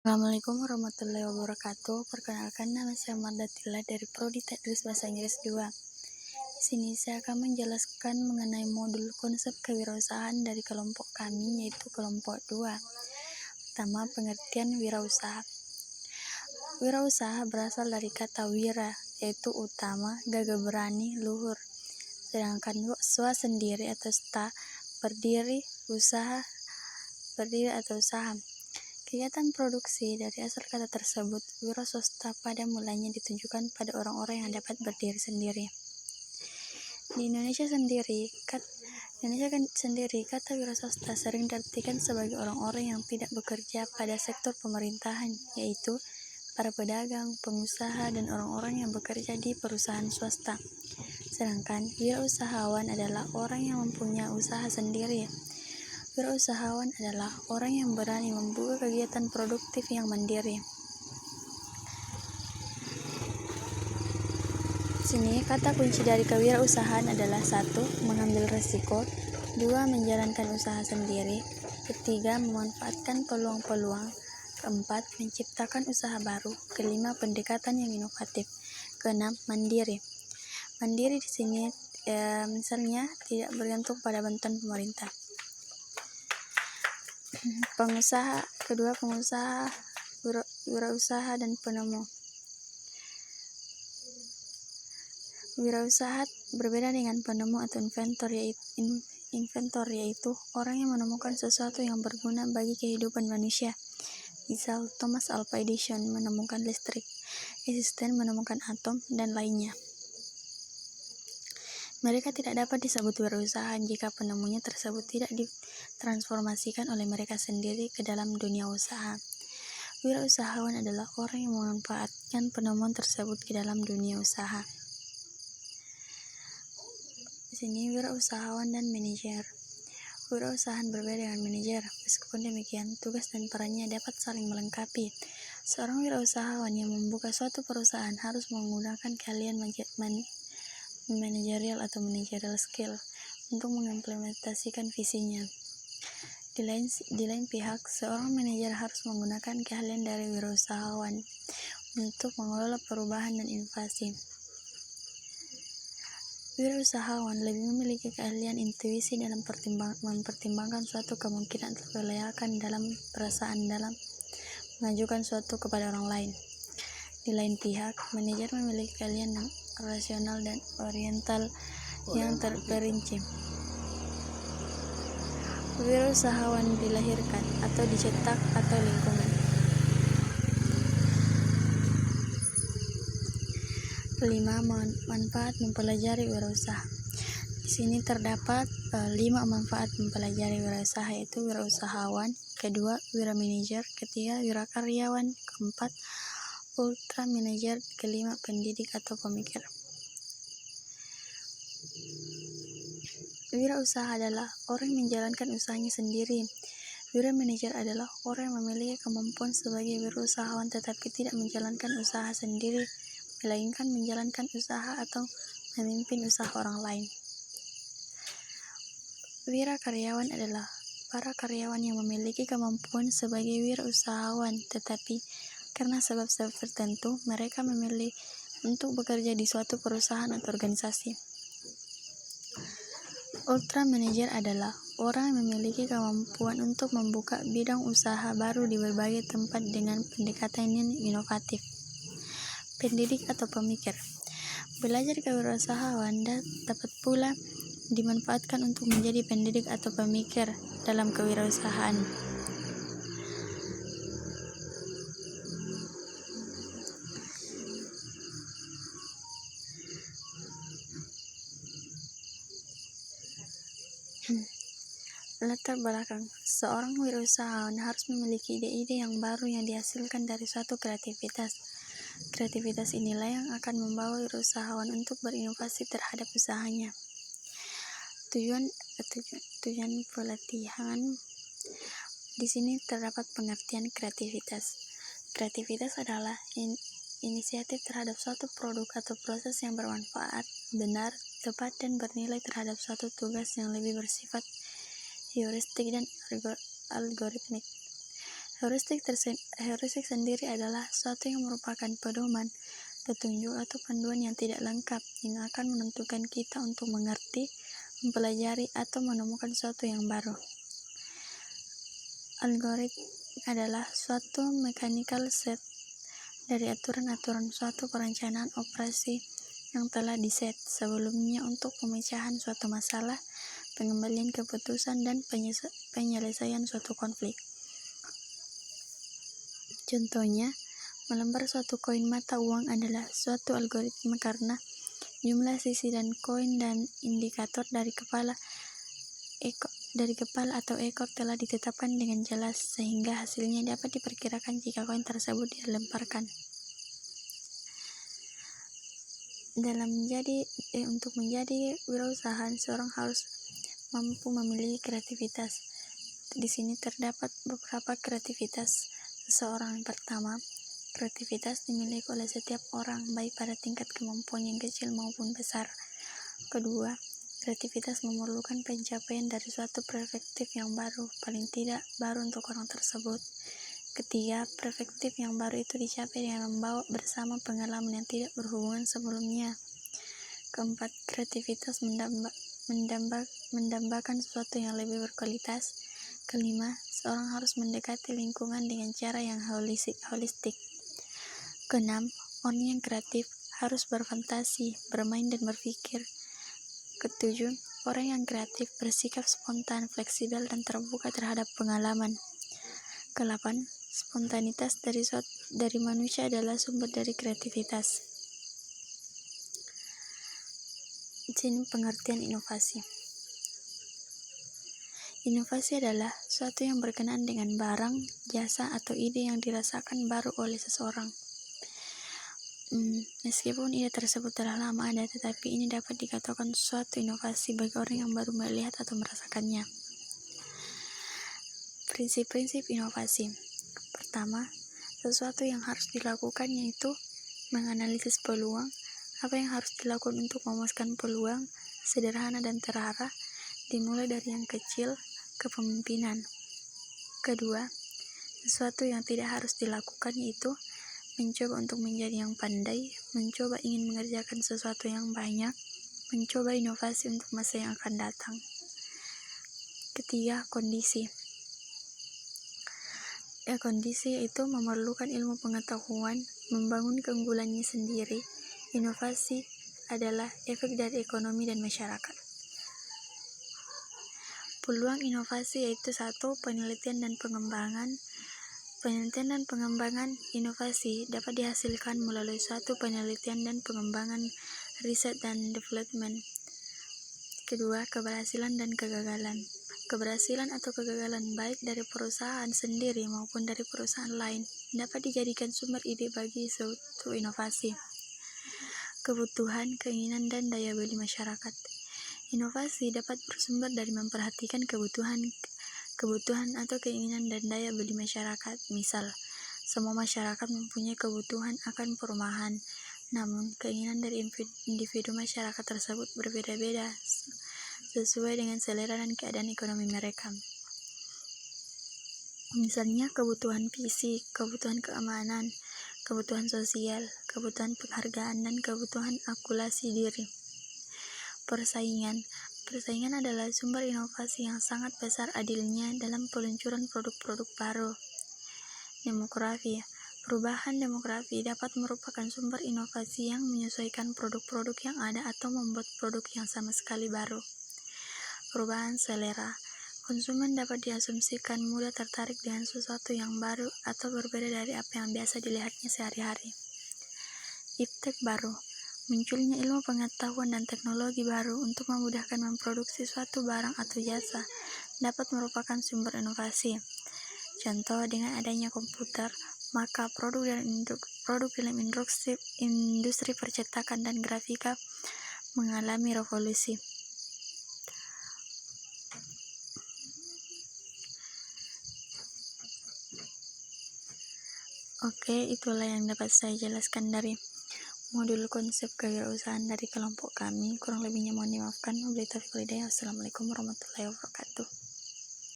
Assalamualaikum warahmatullahi wabarakatuh. Perkenalkan, nama saya Mardatila dari Prodi Tadris Bahasa Inggris 2. Di sini saya akan menjelaskan mengenai modul konsep kewirausahaan dari kelompok kami, yaitu kelompok 2. Pertama, pengertian wirausaha. Wirausaha berasal dari kata wira, yaitu utama, gagah berani, luhur. Sedangkan swasendiri atau sta, berdiri, atau usaha. Kegiatan produksi dari asal kata tersebut, wiraswasta pada mulanya ditujukan pada orang-orang yang dapat berdiri sendiri. Di Indonesia sendiri, kata wiraswasta sering diartikan sebagai orang-orang yang tidak bekerja pada sektor pemerintahan, yaitu para pedagang, pengusaha, dan orang-orang yang bekerja di perusahaan swasta. Sedangkan wirausahawan adalah orang yang mempunyai usaha sendiri. Wirausahawan adalah orang yang berani membuka kegiatan produktif yang mandiri. Di sini kata kunci dari kewirausahaan adalah 1. Mengambil risiko, 2. Menjalankan usaha sendiri, 3. Memanfaatkan peluang-peluang, 4. Menciptakan usaha baru, 5. Pendekatan yang inovatif, 6. Mandiri. Mandiri di sini misalnya tidak bergantung pada bantuan pemerintah. Pengusaha, wirausaha dan penemu. Wirausaha berbeda dengan penemu atau inventor, yaitu orang yang menemukan sesuatu yang berguna bagi kehidupan manusia. Misal Thomas Alva Edison menemukan listrik, Einstein menemukan atom, dan lainnya. Mereka tidak dapat disebut wirausaha jika penemunya tersebut tidak ditransformasikan oleh mereka sendiri ke dalam dunia usaha. Wirausahawan adalah orang yang memanfaatkan penemuan tersebut ke dalam dunia usaha. Di sini wirausahawan dan manajer. Wirausahaan berbeda dengan manajer. Meskipun demikian, tugas dan perannya dapat saling melengkapi. Seorang wirausahawan yang membuka suatu perusahaan harus menggunakan keahlian manajerial atau managerial skill untuk mengimplementasikan visinya. Di lain pihak, seorang manajer harus menggunakan keahlian dari wirausahawan untuk mengelola perubahan dan inovasi. Wirausahawan lebih memiliki keahlian intuisi dalam mempertimbangkan suatu kemungkinan atau kelayakan dalam perasaan dalam mengajukan suatu kepada orang lain. Di lain pihak, manajer memiliki keahlian yang rasional dan oriental yang terperinci. Wirausahawan dilahirkan atau dicetak atau lingkungan. 5. Manfaat mempelajari wirausaha. Di sini terdapat 5 manfaat mempelajari wirausaha, yaitu wirausahawan, kedua wiramanajer, ketiga wirakaryawan, keempat ultra manajer, kelima pendidik atau pemikir. Wirausaha adalah orang yang menjalankan usahanya sendiri. Wiramanajer adalah orang yang memiliki kemampuan sebagai wirausahawan tetapi tidak menjalankan usaha sendiri, melainkan menjalankan usaha atau memimpin usaha orang lain. Wirakaryawan adalah para karyawan yang memiliki kemampuan sebagai wirausahawan tetapi karena sebab-sebab tertentu mereka memilih untuk bekerja di suatu perusahaan atau organisasi. Ultra manager adalah orang yang memiliki kemampuan untuk membuka bidang usaha baru di berbagai tempat dengan pendekatan yang inovatif. Pendidik atau pemikir. Belajar kewirausahaan dapat pula dimanfaatkan untuk menjadi pendidik atau pemikir dalam kewirausahaan. Latar belakang. Seorang wirausahawan harus memiliki ide-ide yang baru yang dihasilkan dari suatu kreativitas. Kreativitas inilah yang akan membawa wirausahawan untuk berinovasi terhadap usahanya. Tujuan pelatihan. Di sini terdapat pengertian kreativitas. Kreativitas adalah inisiatif terhadap suatu produk atau proses yang bermanfaat, benar, tepat, dan bernilai terhadap suatu tugas yang lebih bersifat heuristik dan algoritmik. Heuristik sendiri adalah suatu yang merupakan pedoman, petunjuk, atau panduan yang tidak lengkap yang akan menentukan kita untuk mengerti, mempelajari, atau menemukan sesuatu yang baru. Algoritma adalah suatu mechanical set dari aturan-aturan suatu perencanaan operasi yang telah diset sebelumnya untuk pemecahan suatu masalah, pengembalian keputusan, dan penyelesaian suatu konflik. Contohnya, melembar suatu koin mata uang adalah suatu algoritma karena jumlah sisi dan koin dan indikator dari kepala atau ekor telah ditetapkan dengan jelas sehingga hasilnya dapat diperkirakan jika koin tersebut dilemparkan. Untuk menjadi wirausahaan, seorang harus mampu memiliki kreativitas. Di sini terdapat beberapa kreativitas seseorang. Yang pertama, kreativitas dimiliki oleh setiap orang, baik pada tingkat kemampuan yang kecil maupun besar. Kedua, kreativitas memerlukan pencapaian dari suatu perspektif yang baru, paling tidak baru untuk orang tersebut. Ketiga, perspektif yang baru itu dicapai dengan membawa bersama pengalaman yang tidak berhubungan sebelumnya. Keempat, kreativitas mendambakan sesuatu yang lebih berkualitas. Kelima, seorang harus mendekati lingkungan dengan cara yang holistik. Keenam, orang yang kreatif harus berfantasi, bermain, dan berpikir. Ketujuh, orang yang kreatif bersikap spontan, fleksibel, dan terbuka terhadap pengalaman. Kedelapan, spontanitas dari manusia adalah sumber dari kreativitas. Di sini pengertian inovasi. Inovasi adalah suatu yang berkenaan dengan barang, jasa, atau ide yang dirasakan baru oleh seseorang. Meskipun ide tersebut telah lama ada, tetapi ini dapat dikatakan suatu inovasi bagi orang yang baru melihat atau merasakannya. Prinsip-prinsip inovasi. Pertama, sesuatu yang harus dilakukan yaitu menganalisis peluang. Apa yang harus dilakukan untuk memuaskan peluang, sederhana dan terarah, dimulai dari yang kecil, kepemimpinan. Kedua, sesuatu yang tidak harus dilakukan yaitu mencoba untuk menjadi yang pandai, mencoba ingin mengerjakan sesuatu yang banyak, mencoba inovasi untuk masa yang akan datang. Ketiga, kondisi. Kondisi itu memerlukan ilmu pengetahuan, membangun keunggulannya sendiri. Inovasi adalah efek dari ekonomi dan masyarakat. Peluang inovasi yaitu 1. Penelitian dan pengembangan. Penelitian dan pengembangan inovasi dapat dihasilkan melalui suatu penelitian dan pengembangan riset dan development. Kedua, keberhasilan dan kegagalan. Keberhasilan atau kegagalan baik dari perusahaan sendiri maupun dari perusahaan lain dapat dijadikan sumber ide bagi suatu inovasi. Kebutuhan, keinginan, dan daya beli masyarakat. Inovasi dapat bersumber dari memperhatikan kebutuhan atau keinginan dan daya beli masyarakat. Misal, semua masyarakat mempunyai kebutuhan akan perumahan, namun keinginan dari individu masyarakat tersebut berbeda-beda sesuai dengan selera dan keadaan ekonomi mereka. Misalnya kebutuhan fisik, kebutuhan keamanan, kebutuhan sosial, kebutuhan penghargaan, dan kebutuhan akulasi diri. Persaingan adalah sumber inovasi yang sangat besar adilnya dalam peluncuran produk-produk baru. Demografi. Perubahan demografi dapat merupakan sumber inovasi yang menyesuaikan produk-produk yang ada atau membuat produk yang sama sekali baru. Perubahan selera. Konsumen dapat diasumsikan mudah tertarik dengan sesuatu yang baru atau berbeda dari apa yang biasa dilihatnya sehari-hari. Iptek baru. Munculnya ilmu pengetahuan dan teknologi baru untuk memudahkan memproduksi suatu barang atau jasa dapat merupakan sumber inovasi. Contoh, dengan adanya komputer, maka produk dalam industri percetakan dan grafika mengalami revolusi. Oke, itulah yang dapat saya jelaskan dari modul konsep kewirausahaan dari kelompok kami. Kurang lebihnya mohon dimaafkan. Wabillahi taufiq wal hidayah. Wassalamualaikum warahmatullahi wabarakatuh.